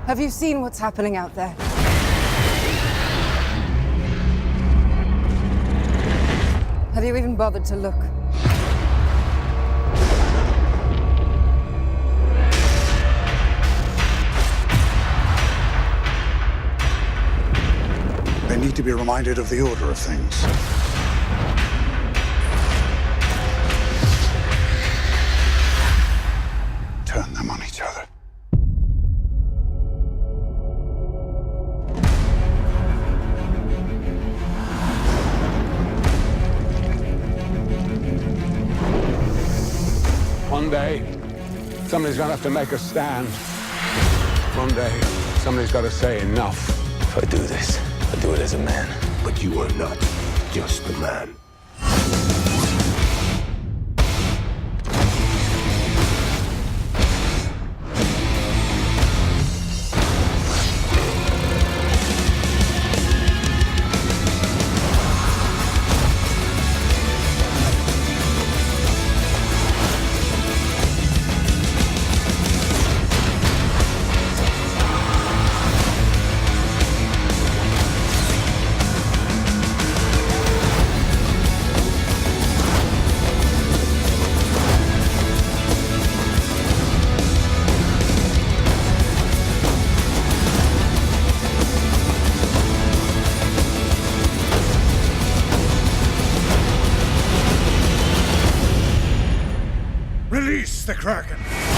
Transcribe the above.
Have you seen what's happening out there? Have you even bothered to look? They need to be reminded of the order of things. Turn them on each other. One day, somebody's gonna have to make a stand. One day, somebody's gotta say enough. If I do this, I do it as a man. But you are not just a man. Release the Kraken!